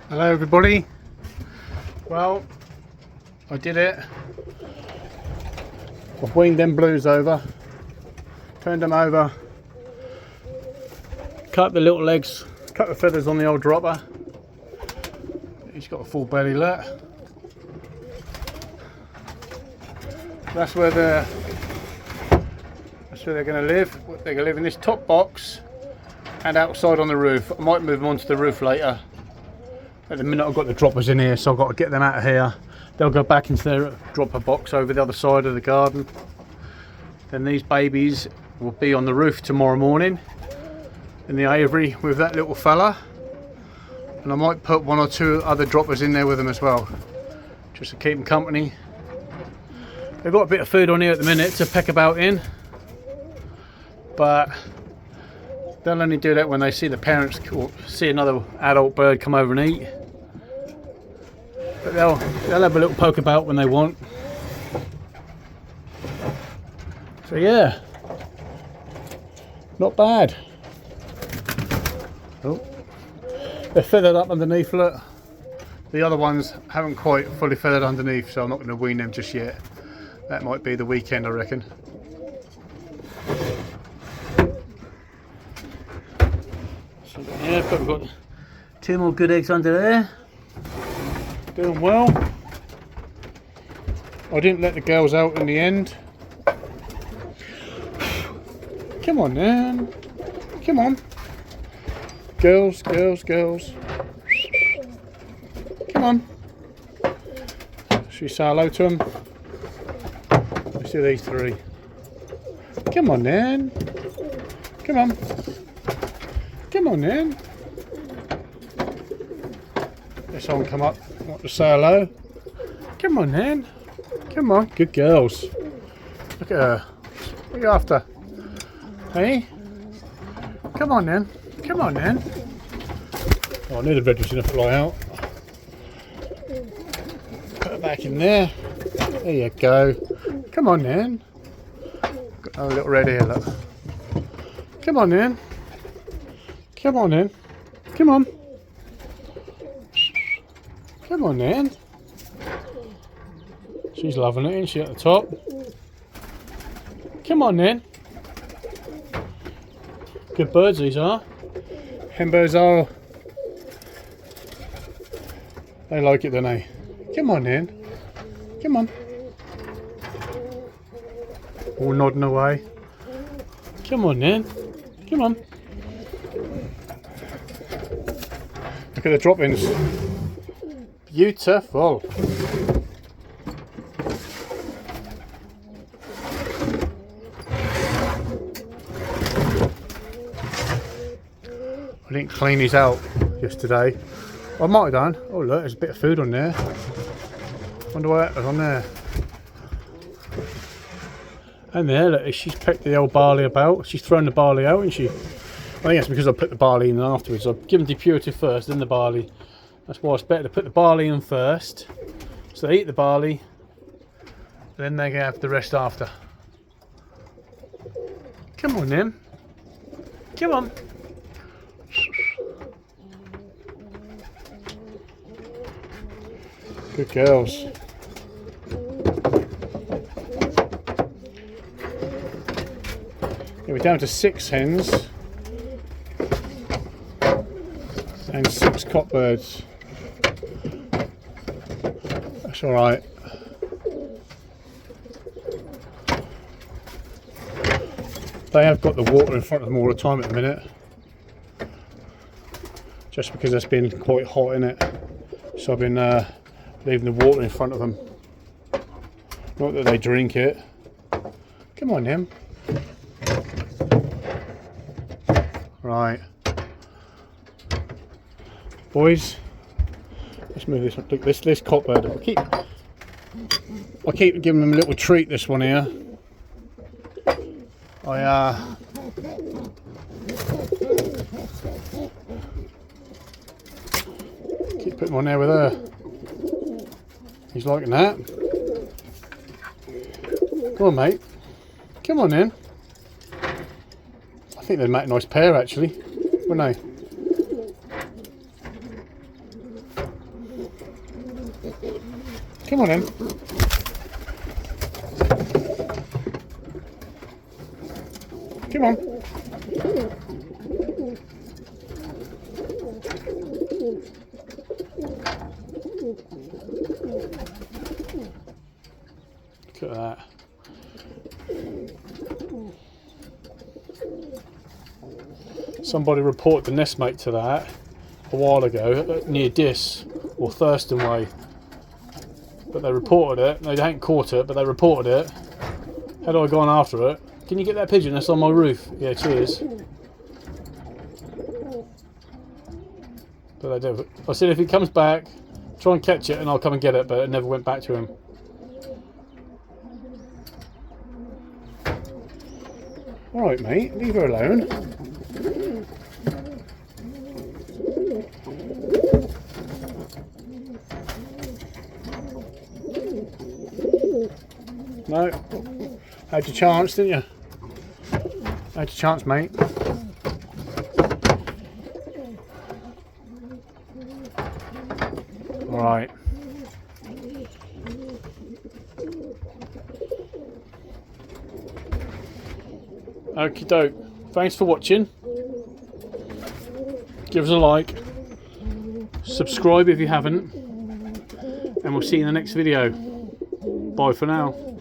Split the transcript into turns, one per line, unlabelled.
Hello everybody. Well, I did it. I've weaned them blues over, turned them over, cut the little legs, cut the feathers on the old dropper. He's got a full belly, look. That's where they're going to live. They're going to live in this top box and outside on the roof. I might move them onto the roof later. At the minute I've got the droppers in here, so I've got to get them out of here. They'll go back into their dropper box over the other side of the garden. Then these babies will be on the roof tomorrow morning in the aviary with that little fella. And I might put one or two other droppers in there with them as well, just to keep them company. They've got a bit of food on here at the minute to peck about in, but they'll only do that when they see the parents or see another adult bird come over and eat. But they'll have a little poke about when they want. So yeah, not bad. Oh, they're feathered up underneath, look. The other ones haven't quite fully feathered underneath, so I'm not going to wean them just yet. That might be the weekend, I reckon. So yeah, but we've got 2 more good eggs under there. Doing well. I didn't let the girls out in the end. Come on then. Come on. Girls, girls, girls. Come on. Should we say hello to them? Let's do these 3. Come on then. Come on. Come on then. Let someone come up, want to say hello. Come on then. Come on. Good girls. Look at her. What are you after? Hey? Come on then. Come on then. Oh, I knew the red was going to fly out. Put it back in there. There you go. Come on then. Got another little red here, look. Come on then. Come on then. Come on. Come on then. She's loving it, isn't she, at the top? Come on then. Good birds these are. Hen birds are. They like it, don't they? Come on then. Come on. All nodding away. Come on then. Come on. Look at the drop-ins. Beautiful. I didn't clean these out yesterday. I might have done. Oh look, there's a bit of food on there. Wonder what that was on there. And there, look, she's pecked the old barley about. She's thrown the barley out, isn't she? I think that's because I put the barley in afterwards. I've given depurative first, then the barley. That's why it's better to put the barley in first. So they eat the barley, then they can have the rest after. Come on then. Come on. Good girls. Yeah, we're down to 6 hens and 6 cockbirds. That's all right. They have got the water in front of them all the time at the minute, just because it's been quite hot in it. So I've been leaving the water in front of them. Not that they drink it. Come on, then. Right, boys. Let's move this. Look, this cockbird. I keep giving them a little treat. This one here. Keep putting one there with her. He's liking that. Come on, mate. Come on in. I think they'd make a nice pair, actually, wouldn't they? Come on in. Come on. Look at that. Somebody reported the nestmate to that a while ago near Dis or Thurston Way. But they reported it. They ain't caught it, but they reported it. Had I gone after it? Can you get that pigeon that's on my roof? Yeah, cheers. But they do. I said if he comes back, try and catch it and I'll come and get it, but it never went back to him. Alright mate, leave her alone. No, had your chance, didn't you? Had your chance, mate. All right. Okie doke. Thanks for watching. Give us a like. Subscribe if you haven't. And we'll see you in the next video. Bye for now.